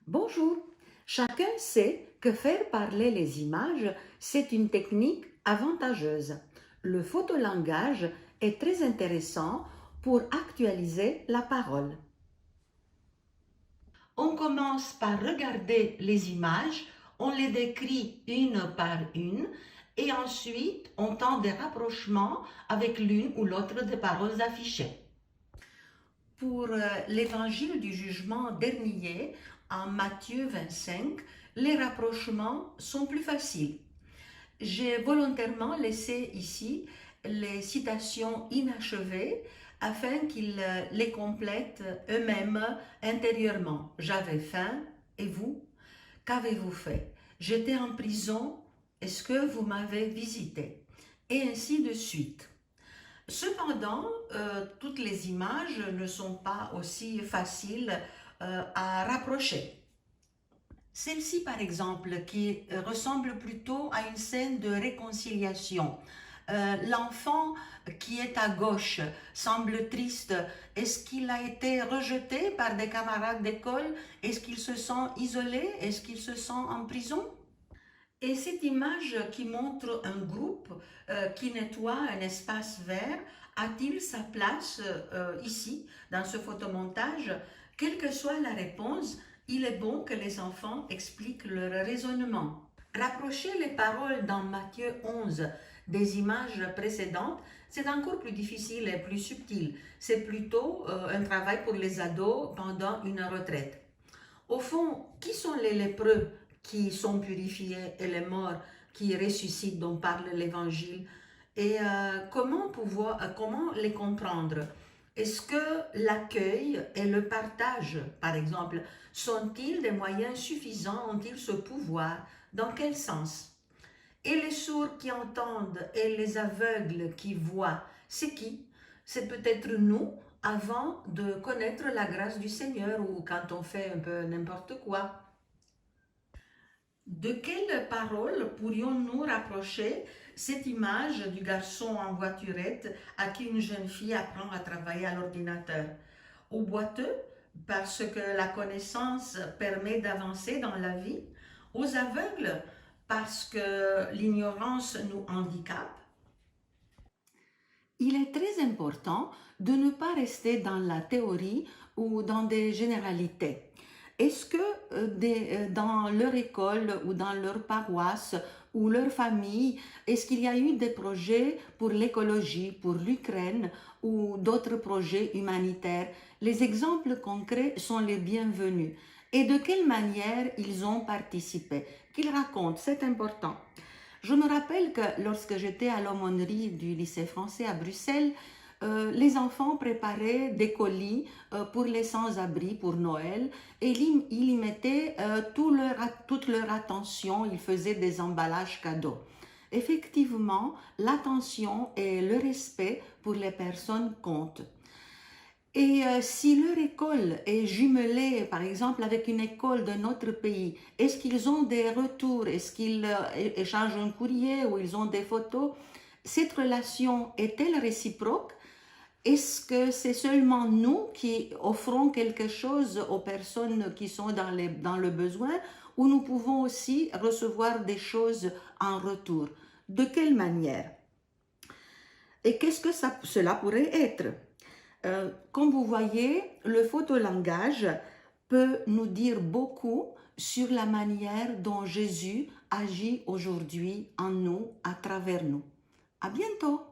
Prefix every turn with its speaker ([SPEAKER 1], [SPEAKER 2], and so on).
[SPEAKER 1] Bonjour. Chacun sait que faire parler les images, c'est une technique avantageuse. Le photolangage est très intéressant pour actualiser la parole. On commence par regarder les images, on les décrit une par une et ensuite on tente des rapprochements avec l'une ou l'autre des paroles affichées. Pour l'évangile du jugement dernier, en Matthieu 25, les rapprochements sont plus faciles. J'ai volontairement laissé ici les citations inachevées afin qu'ils les complètent eux-mêmes intérieurement. J'avais faim, et vous? Qu'avez-vous fait? J'étais en prison, est-ce que vous m'avez visité? Et ainsi de suite. Cependant, toutes les images ne sont pas aussi faciles à rapprocher. Celle-ci, par exemple, qui ressemble plutôt à une scène de réconciliation. L'enfant qui est à gauche semble triste. Est-ce qu'il a été rejeté par des camarades d'école? Est-ce qu'il se sent isolé? Est-ce qu'il se sent en prison? Et cette image qui montre un groupe qui nettoie un espace vert, a-t-il sa place ici, dans ce photomontage? Quelle que soit la réponse, il est bon que les enfants expliquent leur raisonnement. Rapprocher les paroles dans Matthieu 11 des images précédentes, c'est encore plus difficile et plus subtil. C'est plutôt un travail pour les ados pendant une retraite. Au fond, qui sont les lépreux qui sont purifiés et les morts qui ressuscitent dont parle l'Évangile? Et comment les comprendre? Est-ce que l'accueil et le partage, par exemple, sont-ils des moyens suffisants? Ont-ils ce pouvoir? Dans quel sens? Et les sourds qui entendent et les aveugles qui voient, c'est qui? C'est peut-être nous avant de connaître la grâce du Seigneur ou quand on fait un peu n'importe quoi. De quelle parole pourrions-nous rapprocher cette image du garçon en voiturette à qui une jeune fille apprend à travailler à l'ordinateur? Au boiteux, parce que la connaissance permet d'avancer dans la vie? Aux aveugles, parce que l'ignorance nous handicape? Il est très important de ne pas rester dans la théorie ou dans des généralités. Est-ce que dans leur école ou dans leur paroisse ou leur famille, est-ce qu'il y a eu des projets pour l'écologie, pour l'Ukraine ou d'autres projets humanitaires? Les exemples concrets sont les bienvenus. Et de quelle manière ils ont participé? Qu'ils racontent, c'est important. Je me rappelle que lorsque j'étais à l'aumônerie du lycée français à Bruxelles, les enfants préparaient des colis pour les sans-abri pour Noël et ils y mettaient toute leur attention, ils faisaient des emballages cadeaux. Effectivement, l'attention et le respect pour les personnes comptent. Et si leur école est jumelée, par exemple, avec une école d'un autre pays, est-ce qu'ils ont des retours? Est-ce qu'ils échangent un courrier ou ils ont des photos? Cette relation est-elle réciproque? Est-ce que c'est seulement nous qui offrons quelque chose aux personnes qui sont dans le besoin ou nous pouvons aussi recevoir des choses en retour? De quelle manière? Et qu'est-ce que cela pourrait être? Comme vous voyez, le photolangage peut nous dire beaucoup sur la manière dont Jésus agit aujourd'hui en nous, à travers nous. À bientôt!